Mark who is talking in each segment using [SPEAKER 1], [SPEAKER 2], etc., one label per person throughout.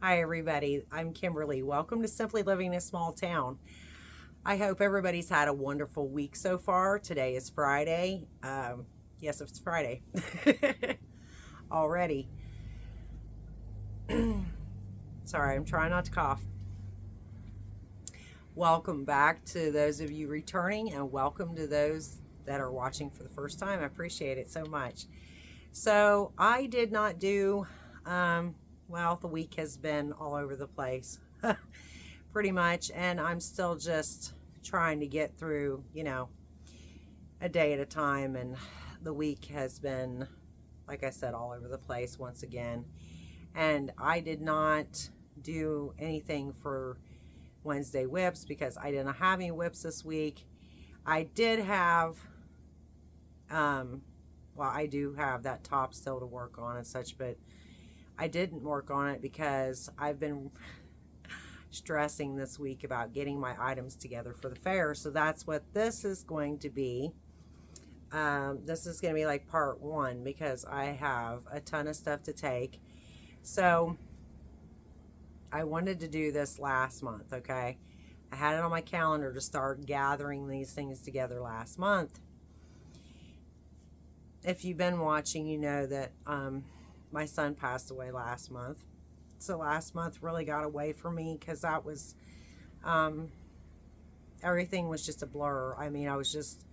[SPEAKER 1] Hi, everybody. I'm Kimberly. Welcome to Simply Living in a Small Town. I hope everybody's had a wonderful week so far. Today is Friday. Yes, it's Friday already. Sorry, I'm trying not to cough. Welcome back to those of you returning, and welcome to those that are watching for the first time. I appreciate it so much. So, I did not do, well, the week has been all over the place. Pretty much, and I'm still just trying to get through, a day at a time, and the week has been, like I said, all over the place once again. And I did not do anything for Wednesday whips because I didn't have any whips this week. I did have, well, I do have that top still to work on and such, but I didn't work on it because I've been stressing this week about getting my items together for the fair. So that's what this is going to be. This is going to be like part one because I have a ton of stuff to take. So I wanted to do this last month, okay? I had it on my calendar to start gathering these things together last month. If you've been watching, you know that my son passed away last month. So last month really got away from me because that was, everything was just a blur. I mean, I was just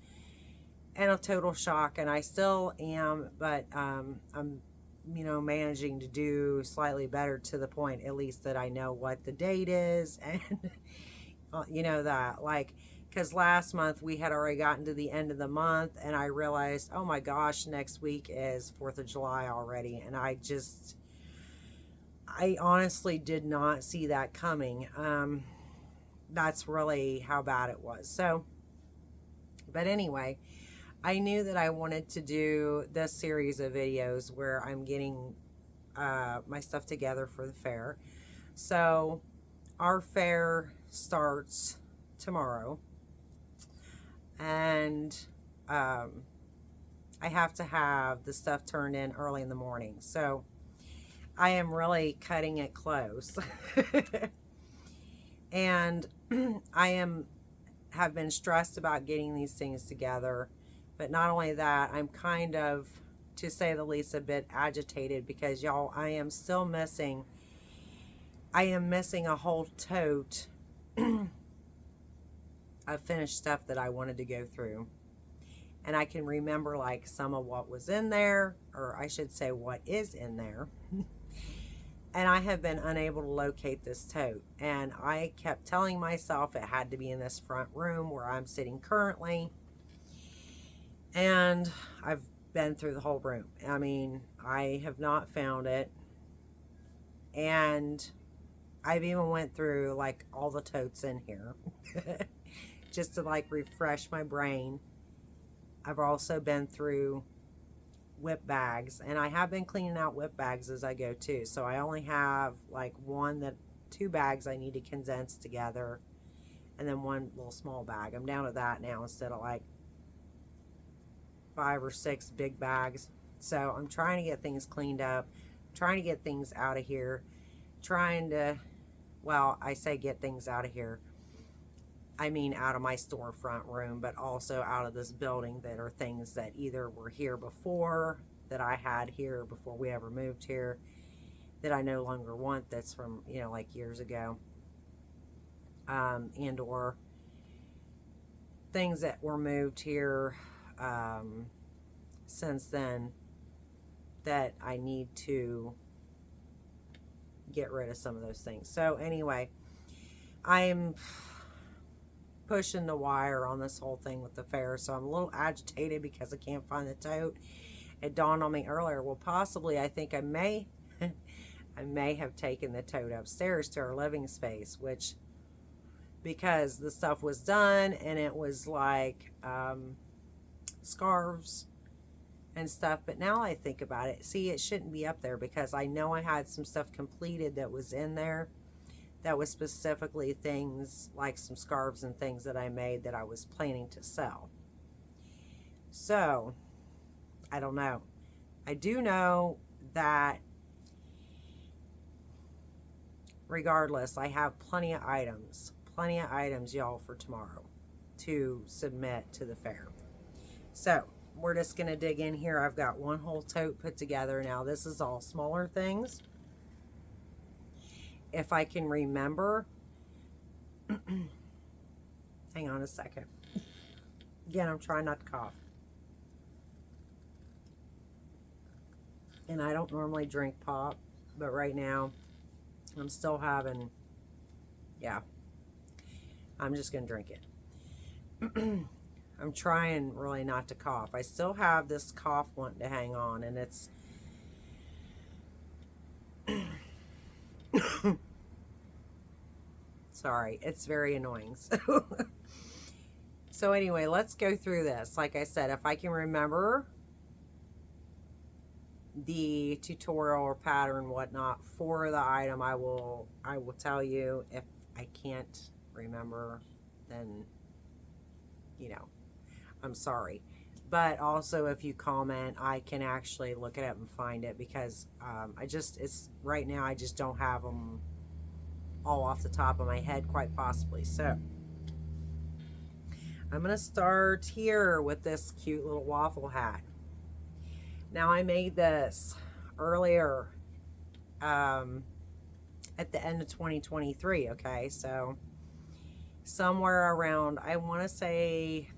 [SPEAKER 1] in a total shock, and I still am, but I'm, managing to do slightly better to the point, at least, that I know what the date is, and, that, like, because last month we had already gotten to the end of the month, and I realized, oh my gosh, next week is 4th of July already, and I honestly did not see that coming. That's really how bad it was. So, but anyway, I knew that I wanted to do this series of videos where I'm getting my stuff together for the fair. So, our fair starts tomorrow, and I have to have the stuff turned in early in the morning. So, I am really cutting it close. And have been stressed about getting these things together. But not only that, I'm kind of, to say the least, a bit agitated because, y'all, I am missing a whole tote of finished stuff that I wanted to go through. And I can remember, like, some of what was in there, or I should say what is in there. And I have been unable to locate this tote. And I kept telling myself it had to be in this front room where I'm sitting currently. And I've been through the whole room. I mean, I have not found it. And I've even went through, like, all the totes in here. Just to, like, refresh my brain. I've also been through whip bags, and I have been cleaning out whip bags as I go too. So I only have like two bags I need to condense together, and then one little small bag. I'm down to that now instead of like 5 or 6 big bags. So I'm trying to get things cleaned up, trying to get things out of here, well, I say get things out of here, I mean out of my storefront room, but also out of this building that are things that either were here before, that I had here before we ever moved here, that I no longer want, that's from, like years ago, and or things that were moved here since then that I need to get rid of some of those things. So anyway, I'm pushing the wire on this whole thing with the fair, so I'm a little agitated because I can't find the tote. It dawned on me earlier, well, possibly I think I may have taken the tote upstairs to our living space, which, because the stuff was done and it was like scarves and stuff. But now I think about it, see, it shouldn't be up there because I know I had some stuff completed that was in there that was specifically things like some scarves and things that I made that I was planning to sell. So, I don't know. I do know that regardless, I have plenty of items, y'all, for tomorrow to submit to the fair. So we're just going to dig in here. I've got one whole tote put together. Now this is all smaller things. If I can remember, hang on a second. Again, I'm trying not to cough. And I don't normally drink pop, but right now I'm still having, yeah, I'm just going to drink it. I'm trying really not to cough. I still have this cough wanting to hang on, and it's sorry, it's very annoying. So anyway, let's go through this. Like I said, if I can remember the tutorial or pattern, whatnot, for the item, I will tell you. If I can't remember, then, you know, I'm sorry. But also, if you comment, I can actually look it up and find it, because it's right now I just don't have them all off the top of my head, quite possibly. So I'm going to start here with this cute little waffle hat. Now, I made this earlier at the end of 2023, okay? So somewhere around, I want to say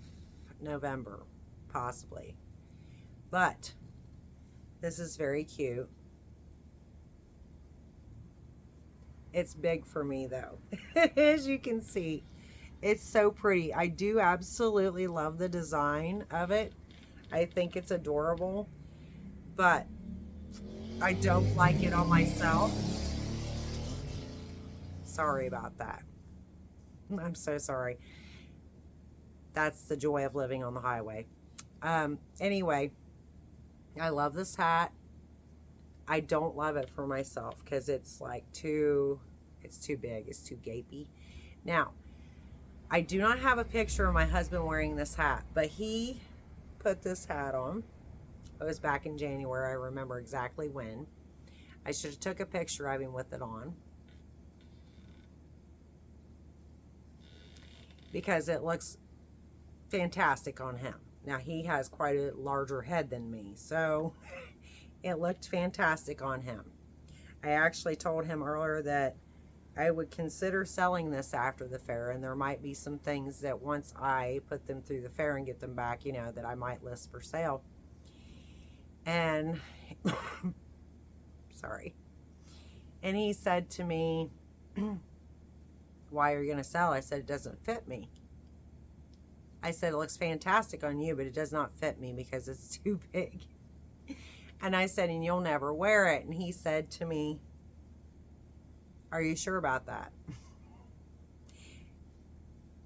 [SPEAKER 1] November, possibly. But this is very cute. It's big for me, though. As you can see, it's so pretty. I do absolutely love the design of it. I think it's adorable, but I don't like it on myself. Sorry about that. I'm so sorry. That's the joy of living on the highway. Anyway, I love this hat. I don't love it for myself because it's like it's too big. It's too gapey. Now, I do not have a picture of my husband wearing this hat, but he put this hat on. It was back in January. I remember exactly when. I should have took a picture of him with it on, because it looks fantastic on him. Now, he has quite a larger head than me, so it looked fantastic on him. I actually told him earlier that I would consider selling this after the fair, and there might be some things that once I put them through the fair and get them back, you know, that I might list for sale. And sorry. And he said to me, why are you going to sell? I said, it doesn't fit me. I said, it looks fantastic on you, but it does not fit me because it's too big. And I said, and you'll never wear it. And he said to me, are you sure about that?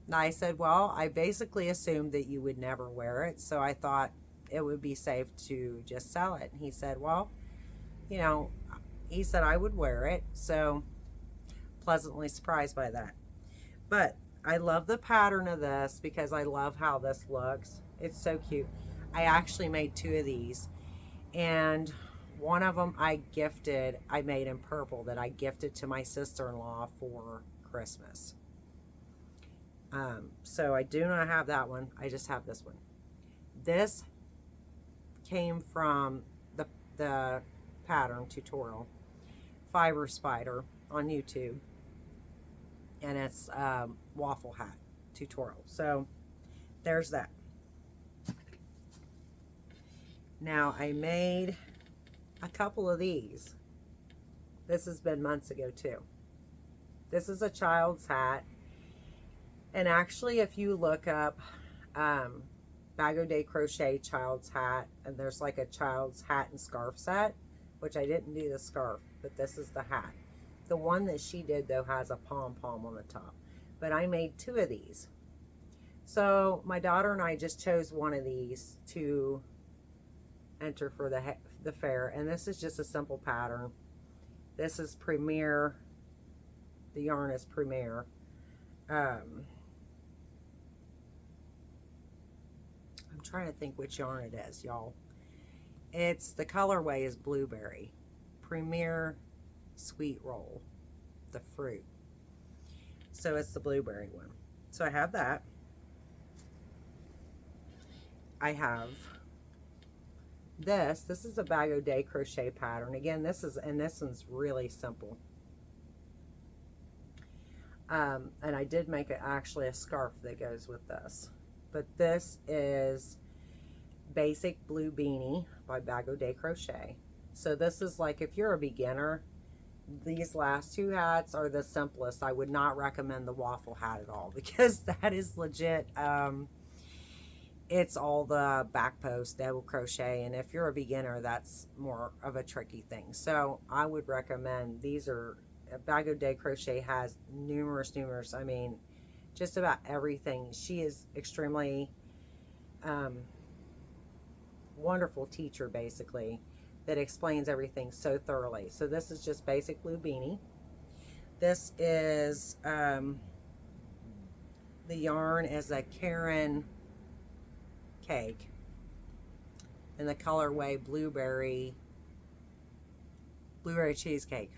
[SPEAKER 1] And I said, well, I basically assumed that you would never wear it, so I thought it would be safe to just sell it. And he said, well, you know, he said I would wear it, so pleasantly surprised by that. But I love the pattern of this because I love how this looks. It's so cute. I actually made 2 of these, and one of them I made in purple, that I gifted to my sister-in-law for Christmas. So I do not have that one. I just have this one. This came from the pattern tutorial, Fiber Spider, on YouTube. And it's waffle hat tutorial. So there's that. Now, I made a couple of these. This has been months ago too. This is a child's hat. And actually, if you look up Bag O' Day Crochet child's hat, and there's like a child's hat and scarf set, which I didn't do the scarf, but this is the hat. The one that she did, though, has a pom-pom on the top. But I made 2 of these. So my daughter and I just chose one of these to enter for the fair. And this is just a simple pattern. This is Premier. The yarn is Premier. I'm trying to think which yarn it is, y'all. The colorway is Blueberry. Premier Sweet Roll. the fruit. So it's the blueberry one. So I have that. I have this. This is a Bag O' Day crochet pattern. Again, this one's really simple. And I did make actually a scarf that goes with this. But this is Basic Blue Beanie by Bag O' Day Crochet. So this is like, if you're a beginner, these last two hats are the simplest. I would not recommend the waffle hat at all, because that is legit. It's all the back post double crochet, and if you're a beginner, that's more of a tricky thing. So I would recommend, these are, Bag O' Day Crochet has numerous, I mean, just about everything. She is extremely wonderful teacher, basically, that explains everything so thoroughly. So this is just Basic Blue Beanie. This is the yarn is a Karen cake, and the colorway blueberry cheesecake.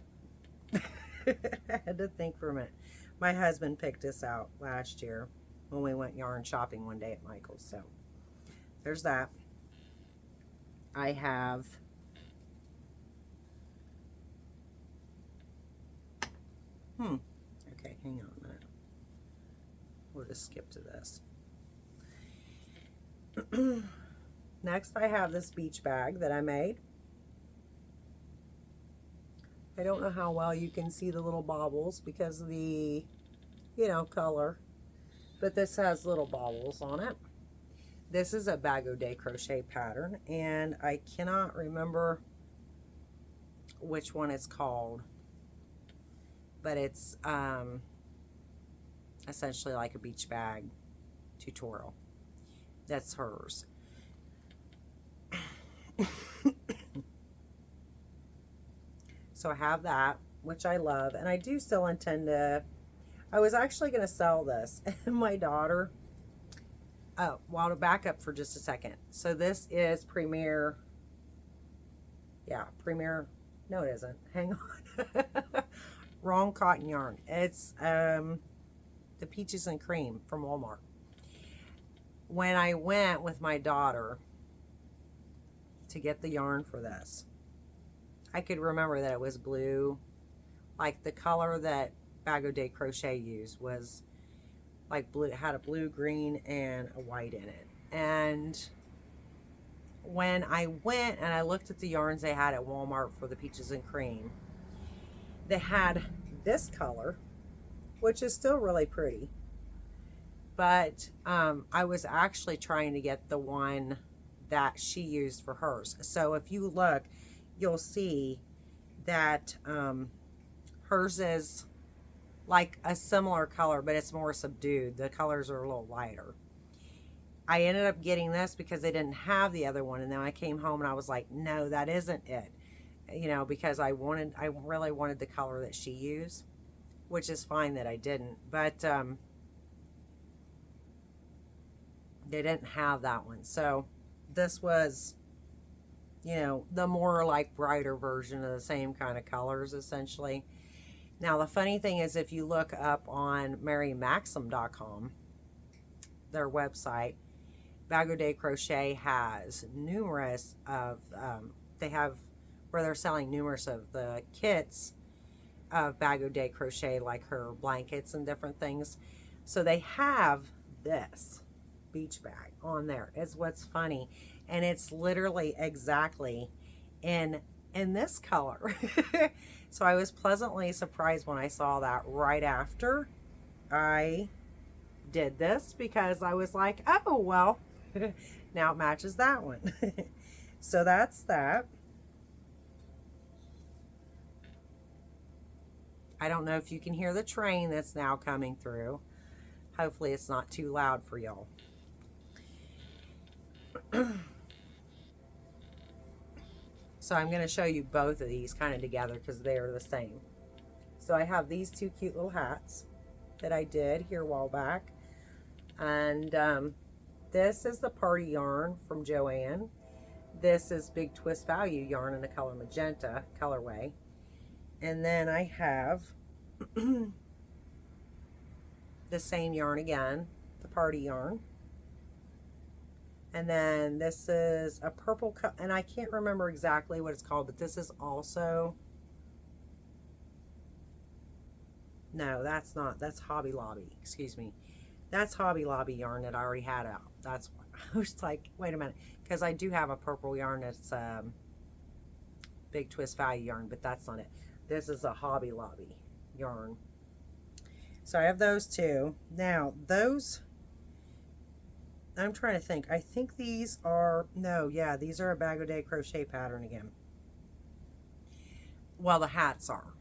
[SPEAKER 1] I had to think for a minute. My husband picked this out last year when we went yarn shopping one day at Michael's. So there's that. I have okay, hang on a minute. We'll just skip to this. Next, I have this beach bag that I made. I don't know how well you can see the little baubles because of the, you know, color, but this has little baubles on it. This is a Bag O' Day crochet pattern, and I cannot remember which one it's called, but it's essentially like a beach bag tutorial. That's hers. So I have that, which I love, and I do still intend to, I was actually going to sell this, and my daughter, oh, well, to back up for just a second. So this is Premier, yeah, Premier, no it isn't, hang on, wrong cotton yarn. It's the Peaches and Cream from Walmart. When I went with my daughter to get the yarn for this, I could remember that it was blue. Like the color that Bag O' Day Crochet used was like blue. It had a blue, green, and a white in it. And when I went and I looked at the yarns they had at Walmart for the Peaches and Cream, they had this color, which is still really pretty. But I was actually trying to get the one that she used for hers. So if you look, you'll see that hers is like a similar color, but it's more subdued. The colors are a little lighter. I ended up getting this because they didn't have the other one, and then I came home and I was like, no, that isn't it, you know, because I really wanted the color that she used, which is fine that I didn't, but they didn't have that one. So this was, you know, the more like brighter version of the same kind of colors, essentially. Now, the funny thing is, if you look up on MaryMaxim.com, their website, Bag O' Day Crochet has numerous of, they have where they're selling numerous of the kits of Bag O' Day Crochet, like her blankets and different things. So they have this beach bag on there, is what's funny. And it's literally exactly in this color. So I was pleasantly surprised when I saw that right after I did this, because I was like, oh, well, now it matches that one. So that's that. I don't know if you can hear the train that's now coming through. Hopefully it's not too loud for y'all. So I'm going to show you both of these kind of together because they are the same. So I have these two cute little hats that I did here a while back. And this is the Party Yarn from Joann. This is Big Twist Value yarn in the color magenta colorway. And then I have The same yarn again, the party yarn. And then this is a purple, and I can't remember exactly what it's called, but this is also, no, that's not, that's Hobby Lobby, excuse me. That's Hobby Lobby yarn that I already had out. That's why I was like, wait a minute, because I do have a purple yarn that's Big Twist Value yarn, but that's not it. This is a Hobby Lobby yarn. So I have those two. Now, those, I'm trying to think. I think these are, no, yeah, these are a Bag O' Day crochet pattern again. Well, the hats are.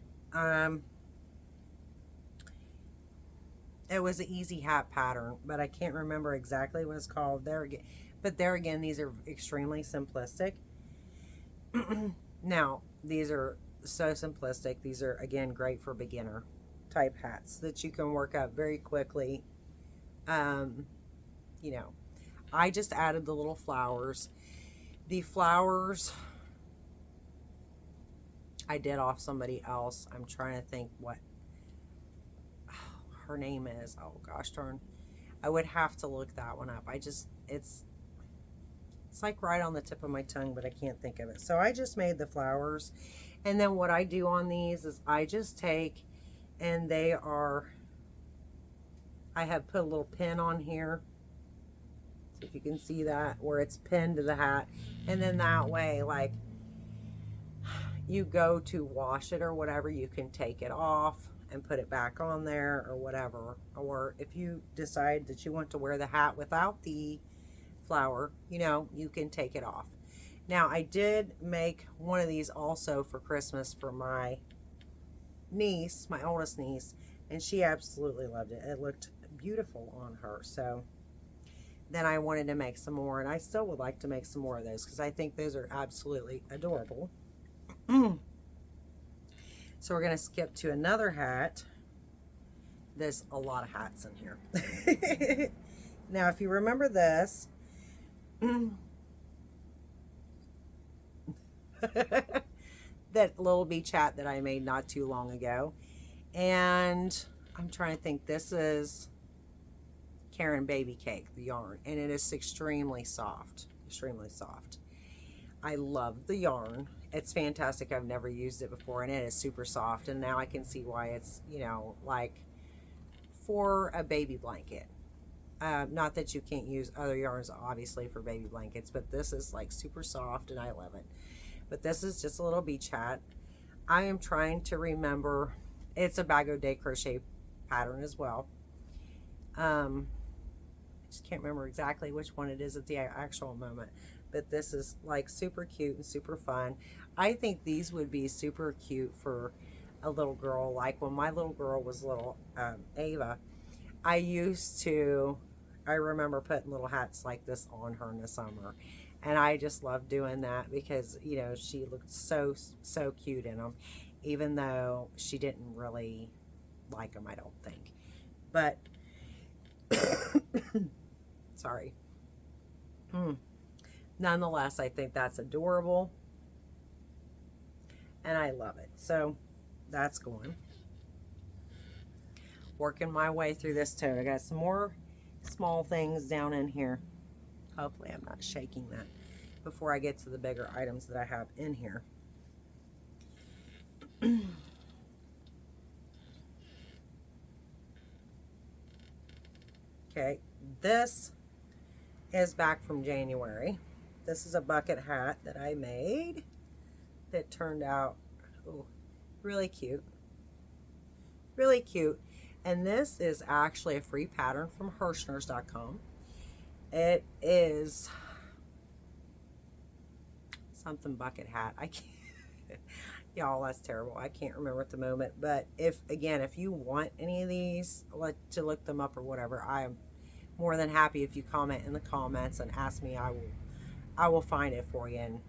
[SPEAKER 1] It was an easy hat pattern, but I can't remember exactly what it's called. There again, but there again, these are extremely simplistic. Now, these are so simplistic. These are, again, great for beginner type hats that you can work up very quickly. You know, I just added the little flowers. The flowers I did off somebody else. I'm trying to think what her name is. Oh gosh darn. I would have to look that one up. It's like right on the tip of my tongue, but I can't think of it. So I just made the flowers. And then what I do on these is I just take, and they are, I have put a little pin on here. So if you can see that, where it's pinned to the hat. And then that way, like, you go to wash it or whatever, you can take it off and put it back on there or whatever. Or if you decide that you want to wear the hat without the flower, you know, you can take it off. Now, I did make one of these also for Christmas for my niece, my oldest niece, and she absolutely loved it. It looked beautiful on her. So then I wanted to make some more, and I still would like to make some more of those because I think those are absolutely adorable. So we're going to skip to another hat. There's a lot of hats in here. Now, if you remember this, that little beach hat that I made not too long ago. And I'm trying to think, this is Karen Baby Cake, the yarn, and it is extremely soft, extremely soft. I love the yarn. It's fantastic. I've never used it before, and it is super soft, and now I can see why it's, you know, like for a baby blanket. Not that you can't use other yarns, obviously, for baby blankets, but this is like super soft, and I love it. But this is just a little beach hat. I am trying to remember, it's a Bag O' Day crochet pattern as well. I just can't remember exactly which one it is at the actual moment, but this is like super cute and super fun. I think these would be super cute for a little girl. Like when my little girl was little, Ava, I remember putting little hats like this on her in the summer. And I just loved doing that because, you know, she looked so cute in them, even though she didn't really like them, I don't think. But, sorry. Nonetheless, I think that's adorable. And I love it. So, that's going. Working my way through this tote. I got some more small things down in here. Hopefully I'm not shaking that before I get to the bigger items that I have in here. Okay, this is back from January. This is a bucket hat that I made that turned out really cute. Really cute. And this is actually a free pattern from Hirschners.com. It is something bucket hat. I can't, y'all, that's terrible. I can't remember at the moment. But if you want any of these, to look them up or whatever, I am more than happy if you comment in the comments and ask me. I will find it for you and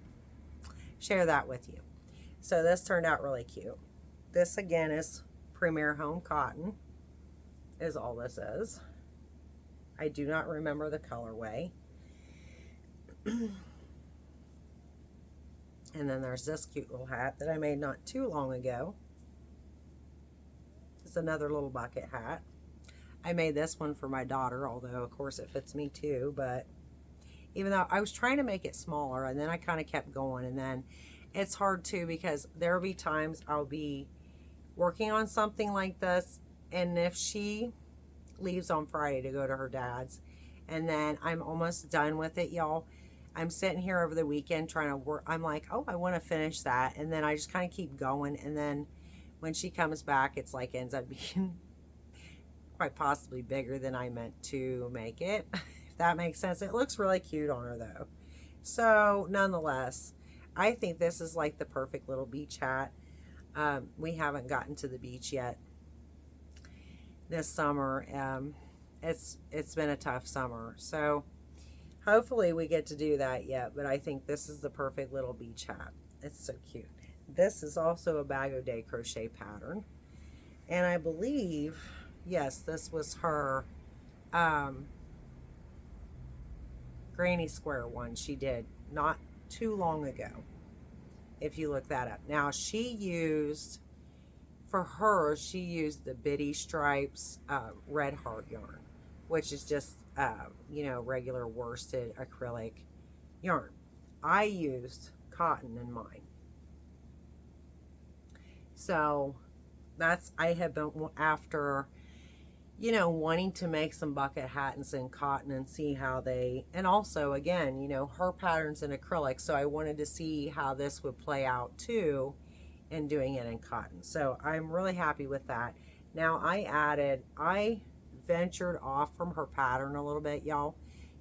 [SPEAKER 1] share that with you. So this turned out really cute. This again is Premier Home Cotton, is all this is. I do not remember the colorway. And then there's this cute little hat that I made not too long ago. It's another little bucket hat. I made this one for my daughter, although of course it fits me too, but even though I was trying to make it smaller, and then I kind of kept going, and then it's hard too because there'll be times I'll be working on something like this, and if she leaves on Friday to go to her dad's, and then I'm almost done with it, y'all. I'm sitting here over the weekend trying to work. I'm like, oh, I want to finish that, and then I just kind of keep going, and then when she comes back, it's like ends up being quite possibly bigger than I meant to make it. If that makes sense. It looks really cute on her though. So nonetheless, I think this is like the perfect little beach hat. We haven't gotten to the beach yet this summer. It's been a tough summer, so hopefully we get to do that yet, but I think this is the perfect little beach hat. It's so cute. This is also a Bag O' Day crochet pattern, and I believe, yes, this was her granny square one she did not too long ago, if you look that up. Now she used, for her, she used the Bitty Stripes Red Heart yarn, which is just you know, regular worsted acrylic yarn. I used cotton in mine, so that's, I have been after, you know, wanting to make some bucket hats in cotton and see how they, and also again, you know, her patterns in acrylic, so I wanted to see how this would play out too in doing it in cotton. So I'm really happy with that. Now I ventured off from her pattern a little bit, y'all,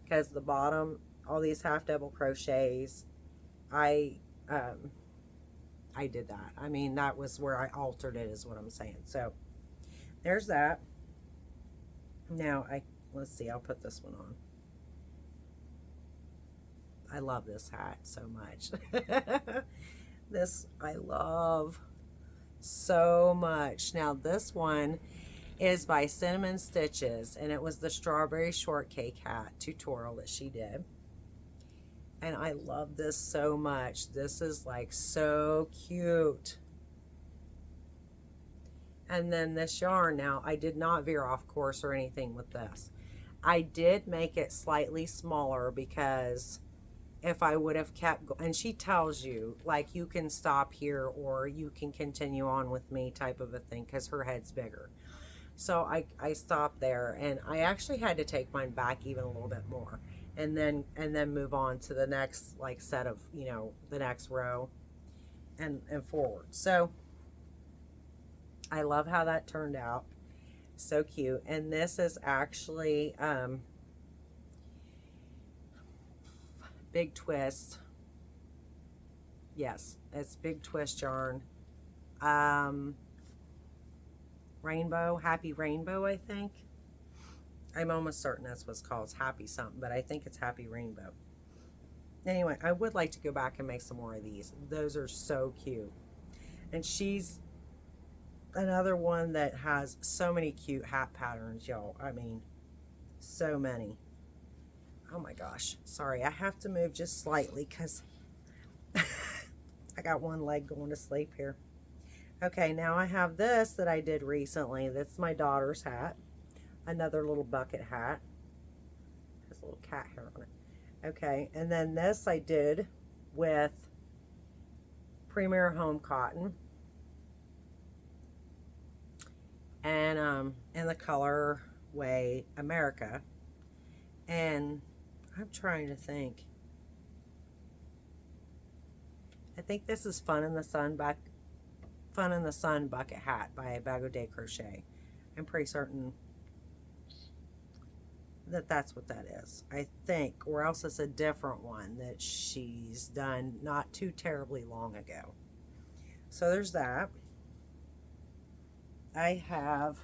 [SPEAKER 1] because the bottom, all these half double crochets, I did that. I mean, that was where I altered it, is what I'm saying. So there's that. Now let's see, I'll put this one on. I love this hat so much. This I love so much. Now this one is by Cinnamon Stitches, and it was the strawberry shortcake hat tutorial that she did, and I love this so much. This is like so cute. And then this yarn, now I did not veer off course or anything with this. I did make it slightly smaller because if I would have kept, and she tells you, like, you can stop here or you can continue on with me type of a thing, because her head's bigger. So I stopped there, and I actually had to take mine back even a little bit more, and then move on to the next, like, set of, you know, the next row and forward. So I love how that turned out. So cute. And this is actually Big Twist. Yes, it's Big Twist yarn. Rainbow, Happy Rainbow, I think. I'm almost certain that's what it's called. It's Happy something, but I think it's Happy Rainbow. Anyway, I would like to go back and make some more of these. Those are so cute. And she's another one that has so many cute hat patterns, y'all. I mean, so many. Oh my gosh. Sorry, I have to move just slightly because I got one leg going to sleep here. Okay, now I have this that I did recently. That's my daughter's hat. Another little bucket hat. Has a little cat hair on it. Okay, and then this I did with Premier Home Cotton. And in the colorway America. And I'm trying to think. I think this is Fun in the Sun bucket hat by Bag O' Day Crochet. I'm pretty certain that that's what that is, I think, or else it's a different one that she's done not too terribly long ago. So there's that. I have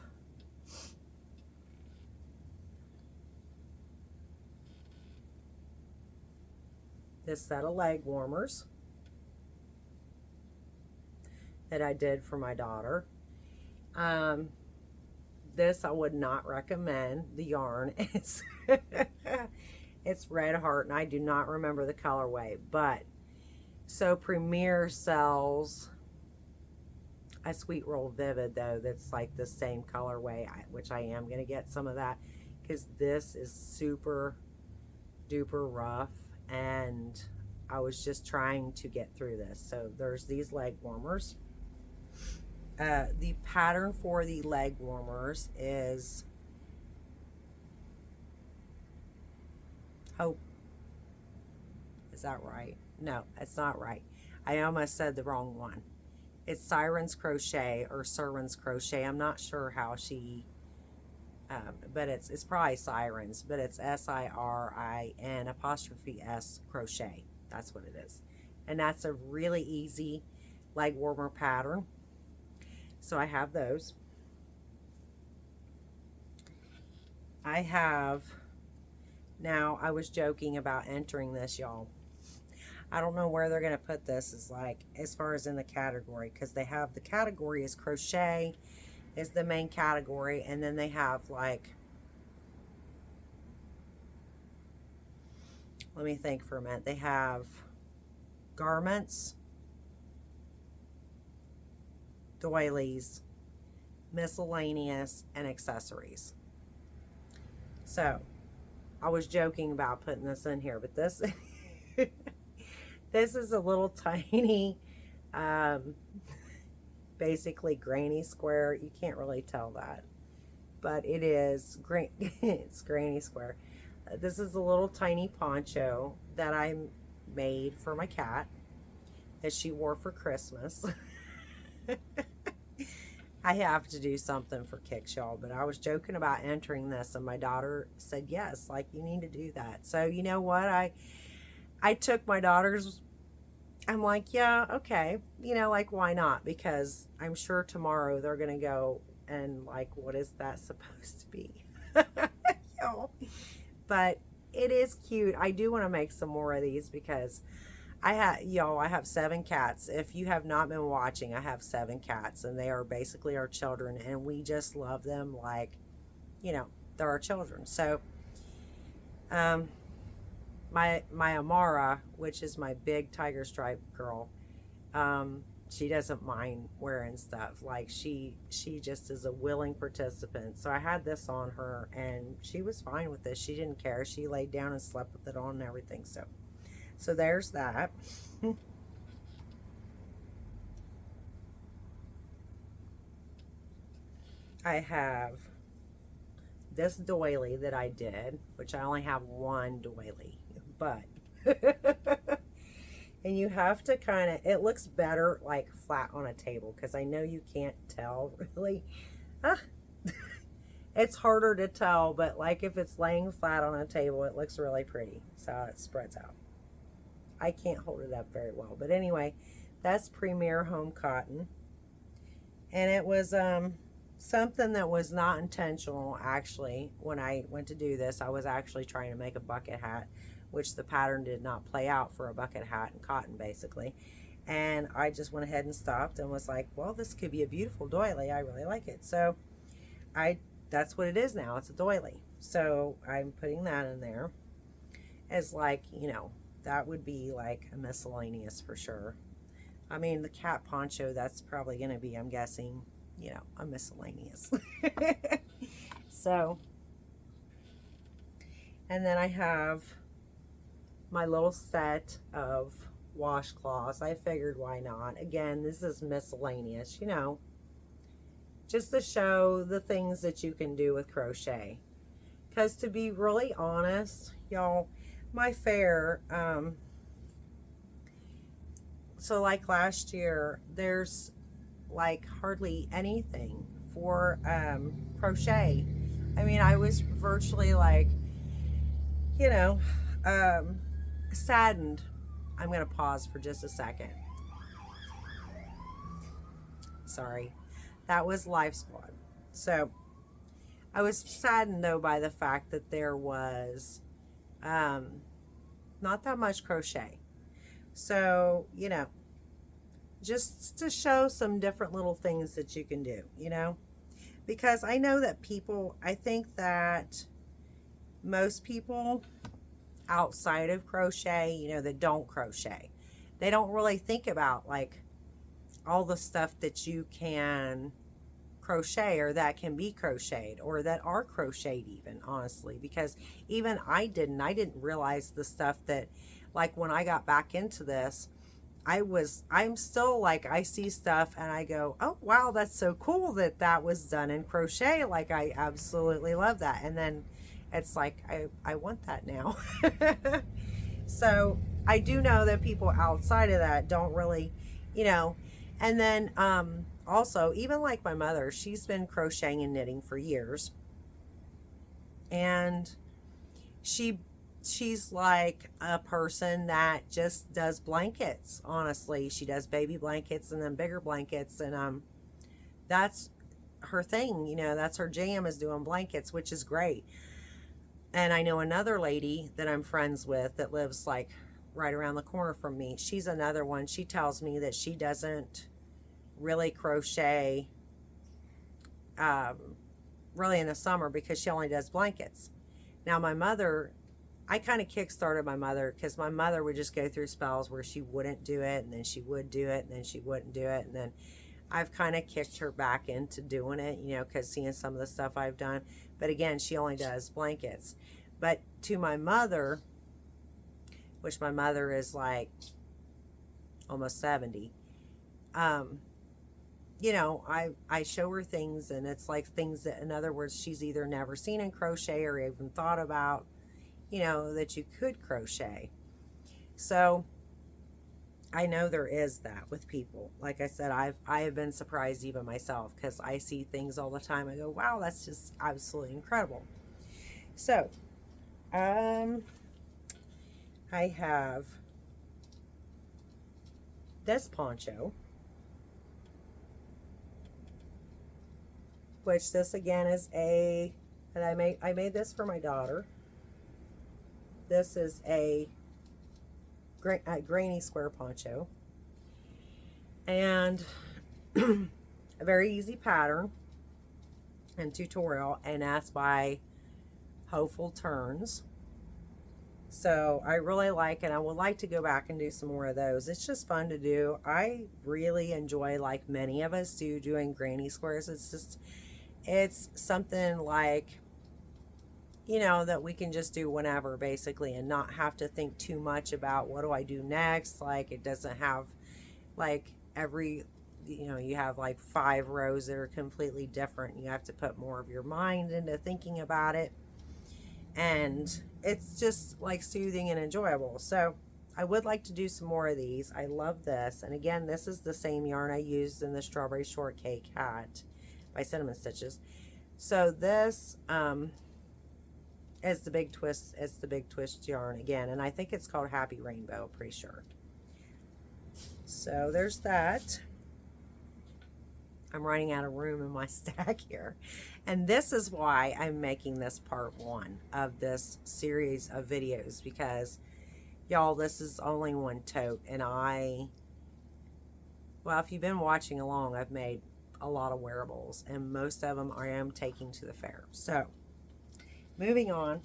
[SPEAKER 1] this set of leg warmers that I did for my daughter. This I would not recommend. The yarn is it's Red Heart, and I do not remember the colorway, but so Premier sells, a Sweet Roll Vivid though that's like the same colorway, which I am going to get some of that because this is super duper rough and I was just trying to get through this. So there's these leg warmers. The pattern for the leg warmers is Hope. Is that right? No, that's not right. I almost said the wrong one. It's Siren's Crochet or Siren's Crochet. I'm not sure how she, but it's probably Siren's, but it's SIRIN' crochet. That's what it is. And that's a really easy leg warmer pattern. So I have those. I have, now I was joking about entering this, y'all. I don't know where they're going to put this as far as in the category, because they have the category is crochet is the main category, and then they have like, let me think for a minute, they have garments, doilies, miscellaneous, and accessories. So I was joking about putting this in here, but this this is a little tiny basically granny square. You can't really tell that, but it is great. It's granny square. This is a little tiny poncho that I made for my cat that she wore for Christmas. I have to do something for kicks, y'all, but I was joking about entering this and my daughter said yes, like you need to do that. So you know what, I took my daughter's, I'm like, yeah, okay, you know, like why not, because I'm sure tomorrow they're gonna go and like, what is that supposed to be? But it is cute. I do want to make some more of these because I have 7 cats. If you have not been watching, I have 7 cats and they are basically our children and we just love them like, you know, they're our children. So my Amara, which is my big tiger stripe girl, she doesn't mind wearing stuff. Like she just is a willing participant. So I had this on her and she was fine with this. She didn't care. She laid down and slept with it on and everything. So there's that. I have this doily that I did, which I only have one doily, but and you have to kind of, it looks better like flat on a table because I know you can't tell really. It's harder to tell, but like if it's laying flat on a table, it looks really pretty. So it spreads out. I can't hold it up very well, but anyway, that's Premier Home Cotton, and it was something that was not intentional. Actually, when I went to do this, I was actually trying to make a bucket hat, which the pattern did not play out for a bucket hat in cotton basically, and I just went ahead and stopped and was like, well, this could be a beautiful doily. I really like it. So that's what it is now. It's a doily. So I'm putting that in there as like, you know, that would be like a miscellaneous for sure. I mean, the cat poncho, that's probably going to be, I'm guessing, you know, a miscellaneous. So, and then I have my little set of washcloths. I figured why not. Again, this is miscellaneous, you know, just to show the things that you can do with crochet. Because to be really honest, y'all, my fair, so like last year, there's like hardly anything for crochet. I mean, I was virtually like, you know, saddened. I'm going to pause for just a second. Sorry. That was Life Squad. So I was saddened though by the fact that there was not that much crochet. So, you know, just to show some different little things that you can do, you know, because I know that people, I think that most people outside of crochet, you know, that don't crochet, they don't really think about like all the stuff that you can crochet, or that can be crocheted, or that are crocheted even, honestly, because even I didn't realize the stuff that, like, when I got back into this, I'm still like, I see stuff and I go, oh wow, that's so cool that that was done in crochet. Like, I absolutely love that. And then it's like, I want that now. So I do know that people outside of that don't really, you know. And then also, even like my mother, she's been crocheting and knitting for years, and she's like a person that just does blankets. Honestly, she does baby blankets and then bigger blankets, and that's her thing, you know. That's her jam, is doing blankets, which is great. And I know another lady that I'm friends with that lives like right around the corner from me. She's another one. She tells me that she doesn't really crochet really in the summer, because she only does blankets. Now my mother, I kind of kick-started my mother, because my mother would just go through spells where she wouldn't do it, and then she would do it, and then she wouldn't do it, and then I've kind of kicked her back into doing it, you know, because seeing some of the stuff I've done. But again, she only does blankets. But to my mother, which my mother is like almost 70, you know, I show her things, and it's like things that, in other words, she's either never seen in crochet or even thought about, you know, that you could crochet. So I know there is that with people. Like I said, I have been surprised even myself, because I see things all the time. I go, wow, that's just absolutely incredible. So I have this poncho, which this again is and I made this for my daughter. This is a grainy square poncho, and a very easy pattern and tutorial, and that's by Hopeful Turns. So I really like it. I would like to go back and do some more of those. It's just fun to do. I really enjoy, like many of us do, doing granny squares. It's something like, you know, that we can just do whenever, basically, and not have to think too much about what do I do next. Like, it doesn't have like every, you know, you have like 5 rows that are completely different. You have to put more of your mind into thinking about it, and it's just like soothing and enjoyable. So I would like to do some more of these. I love this. And again, this is the same yarn I used in the Strawberry Shortcake hat by Cinnamon Stitches. So this is the big twist. It's the big twist yarn again, and I think it's called Happy Rainbow, pretty sure. So there's that. I'm running out of room in my stack here. And this is why I'm making this part 1 of this series of videos, because y'all, this is only one tote, and well, if you've been watching along, I've made a lot of wearables, and most of them I am taking to the fair. So moving on,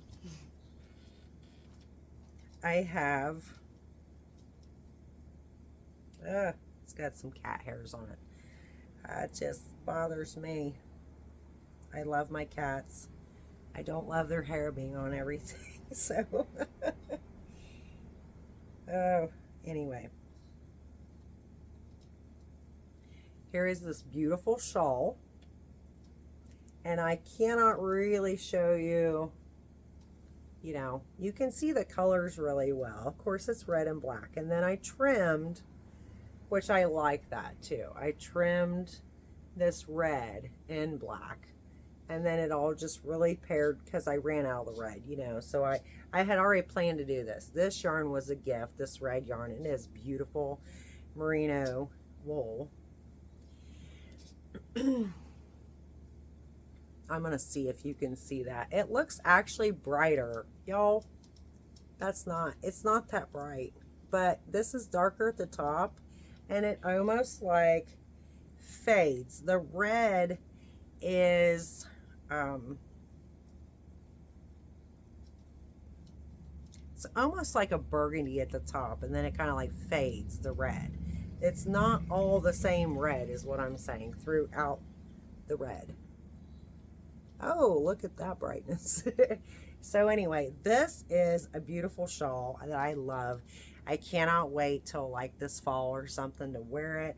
[SPEAKER 1] I have it's got some cat hairs on it. It just bothers me. I love my cats. I don't love their hair being on everything. So, oh, anyway. Here is this beautiful shawl. And I cannot really show you, you know, you can see the colors really well. Of course, it's red and black. And then I trimmed, which I like that too. I trimmed this red and black, and then it all just really paired, because I ran out of the red, you know. So I had already planned to do this. This yarn was a gift, this red yarn, and it is beautiful merino wool. I'm gonna see if you can see that. It looks actually brighter, y'all. It's not that bright, but this is darker at the top, and it almost like fades. The red is it's almost like a burgundy at the top, and then it kind of like fades, the red. it's not all the same red is what I'm saying throughout the red. Oh, look at that brightness. So anyway, this is a beautiful shawl that I love. I cannot wait till like this fall or something to wear it.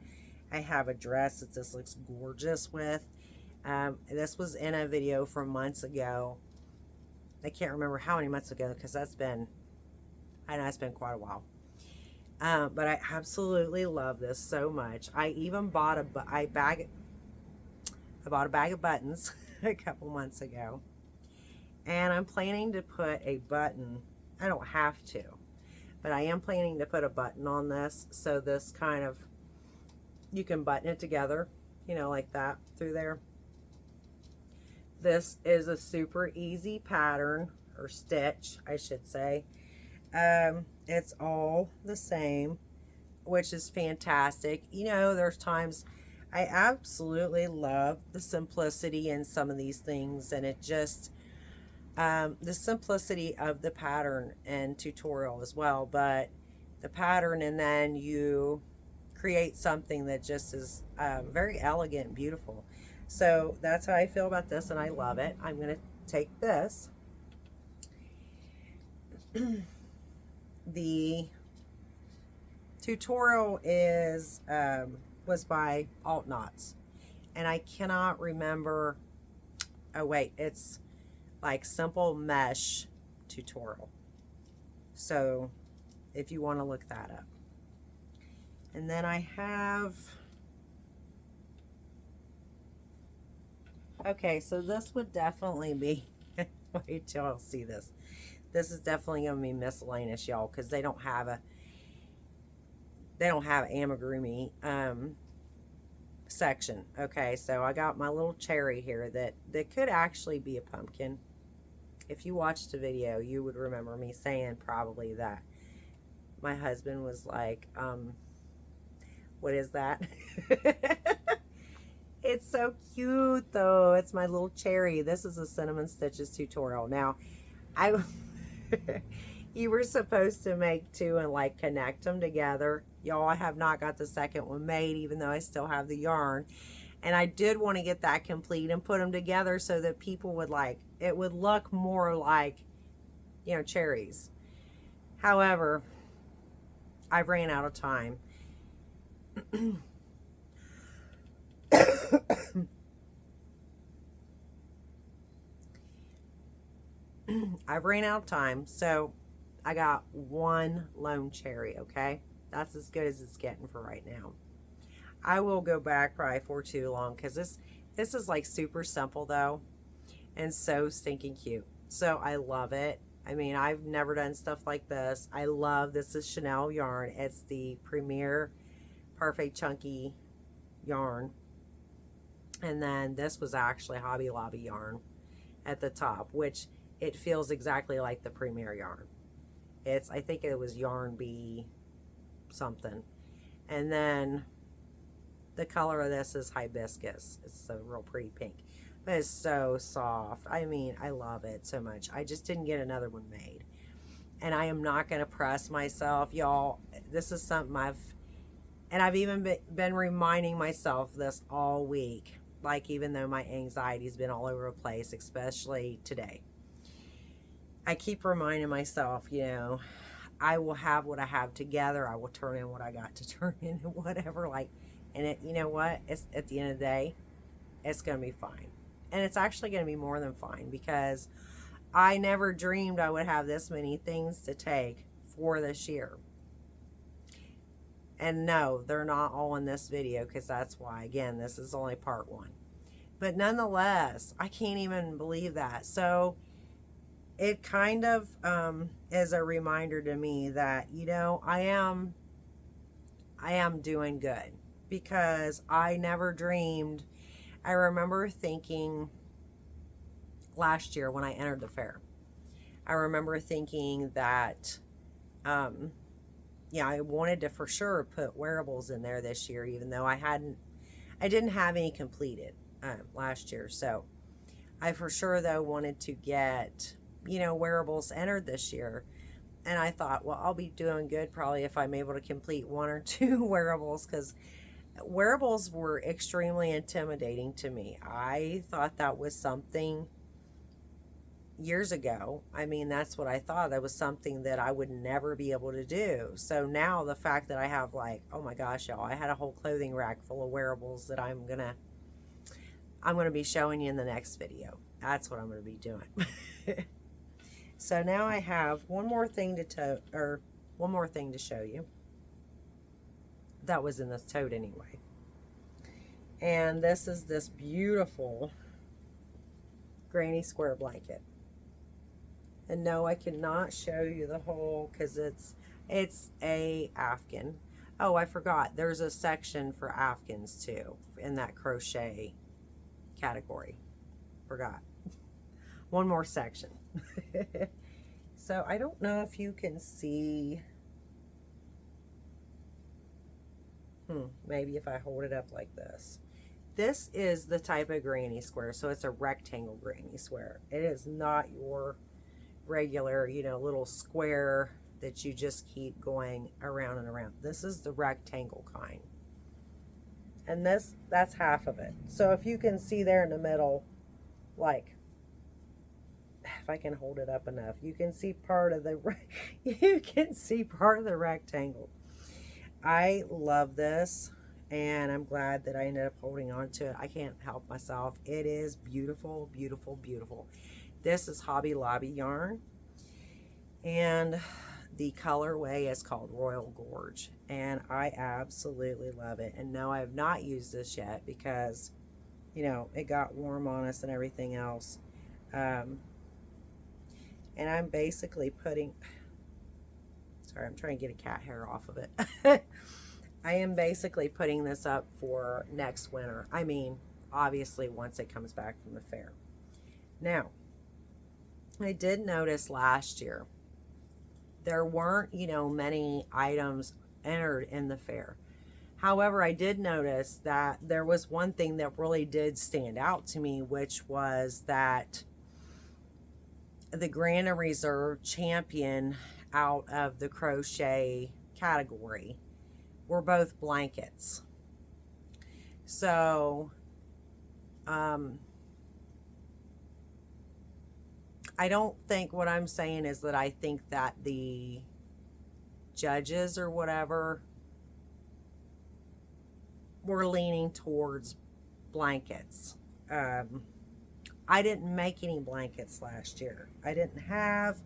[SPEAKER 1] I have a dress that this looks gorgeous with. This was in a video from months ago. I can't remember how many months ago because that's been, I know it's been quite a while. But I absolutely love this so much. I even bought I bought a bag of buttons a couple months ago. And I'm planning to put a button, I don't have to, but I am planning to put a button on this. So this kind of, you can button it together, you know, like that through there. This is a super easy pattern, or stitch, I should say. It's all the same, which is fantastic. You know, there's times I absolutely love the simplicity in some of these things, and it just, the simplicity of the pattern and tutorial as well, but the pattern, and then you create something that just is very elegant and beautiful. So that's how I feel about this, and I love it. I'm going to take this. The tutorial is was by Alt Knots, and I cannot remember. Oh wait, it's like Simple Mesh tutorial. So if you want to look that up. And then I have, okay, so this would definitely be, wait till I'll see this. This is definitely going to be miscellaneous, y'all, because they don't have amigurumi section. Okay, so I got my little cherry here that could actually be a pumpkin. If you watched the video, you would remember me saying probably that. My husband was like, what is that? It's so cute though. It's my little cherry. This is a Cinnamon Stitches tutorial. Now, you were supposed to make two and like connect them together. Y'all, I have not got the second one made, even though I still have the yarn. And I did want to get that complete and put them together so that people would like, it would look more like, you know, cherries. However, I've ran out of time. I've ran out of time, so I got one lone cherry, okay? That's as good as it's getting for right now. I will go back probably for too long because this is like super simple though, and so stinking cute. So I love it. I mean, I've never done stuff like this. I love, this is Chanel yarn. It's the Premier Perfect Chunky yarn. And then this was actually Hobby Lobby yarn at the top, which it feels exactly like the Premier yarn. It's, I think it was Yarn Bee something. And then the color of this is hibiscus. It's a real pretty pink. But it's so soft. I mean, I love it so much. I just didn't get another one made. And I am not going to press myself. Y'all, this is something I've even been reminding myself this all week. Like, even though my anxiety's been all over the place, especially today. I keep reminding myself, you know, I will have what I have together. I will turn in what I got to turn in and whatever. Like, and it, you know what? It's at the end of the day, it's going to be fine. And it's actually going to be more than fine because I never dreamed I would have this many things to take for this year. And no, they're not all in this video because that's why, again, this is only part one. But nonetheless, I can't even believe that. So it kind of is a reminder to me that, you know, I am doing good because I never dreamed. I remember thinking last year when I entered the fair, I remember thinking that, yeah, I wanted to for sure put wearables in there this year, even though I didn't have any completed last year. So I for sure though wanted to get, you know, wearables entered this year. And I thought, well, I'll be doing good probably if I'm able to complete 1 or 2 wearables, because wearables were extremely intimidating to me. I thought that was something years ago. I mean, that's what I thought. That was something that I would never be able to do. So now the fact that I have, like, oh my gosh, y'all, I had a whole clothing rack full of wearables that I'm gonna be showing you in the next video. That's what I'm gonna be doing. So now I have one more thing to show you. That was in this tote anyway. And this is this beautiful granny square blanket. And no, I cannot show you the whole, because it's a Afghan. Oh, I forgot. There's a section for Afghans too in that crochet category. Forgot. One more section. So I don't know if you can see. Maybe if I hold it up like this. This is the type of granny square. So it's a rectangle granny square. It is not your regular, you know, little square that you just keep going around and around. This is the rectangle kind. And that's half of it. So if you can see there in the middle, like, if I can hold it up enough, you can see part of the rectangle. I love this, and I'm glad that I ended up holding on to it. I can't help myself. It is beautiful, beautiful, beautiful. This is Hobby Lobby yarn, and the colorway is called Royal Gorge, and I absolutely love it. And no, I have not used this yet because, you know, it got warm on us and everything else. And I'm basically putting, sorry, I'm trying to get a cat hair off of it. I am basically putting this up for next winter. I mean, obviously once it comes back from the fair. Now, I did notice last year there weren't, you know, many items entered in the fair. However, I did notice that there was one thing that really did stand out to me, which was that the Grand and Reserve champion out of the crochet category were both blankets. So, I don't think what I'm saying is that I think that the judges or whatever were leaning towards blankets. I didn't make any blankets last year. I didn't have,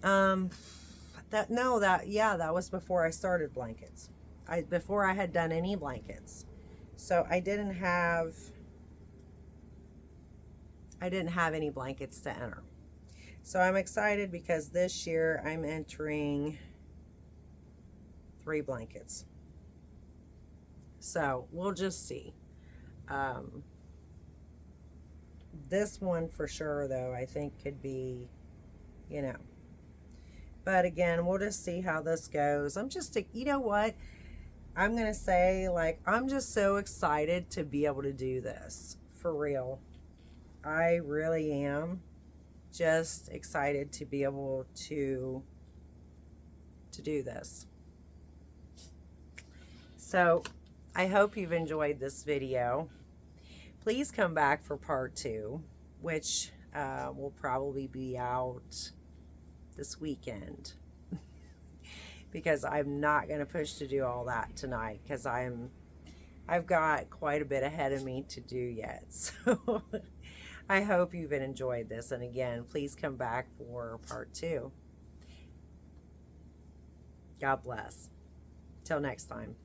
[SPEAKER 1] that was before I started blankets. Before I had done any blankets. So I didn't have any blankets to enter. So I'm excited because this year I'm entering 3 blankets. So we'll just see. This one for sure, though, I think could be, you know. But again, we'll just see how this goes. I'm just, you know what? I'm going to say, like, I'm just so excited to be able to do this. For real. I really am just excited to be able to do this. So I hope you've enjoyed this video. Please come back for part 2, which will probably be out this weekend. Because I'm not going to push to do all that tonight, because I've got quite a bit ahead of me to do yet. So I hope you've enjoyed this, and again, please come back for part 2. God bless. Till next time.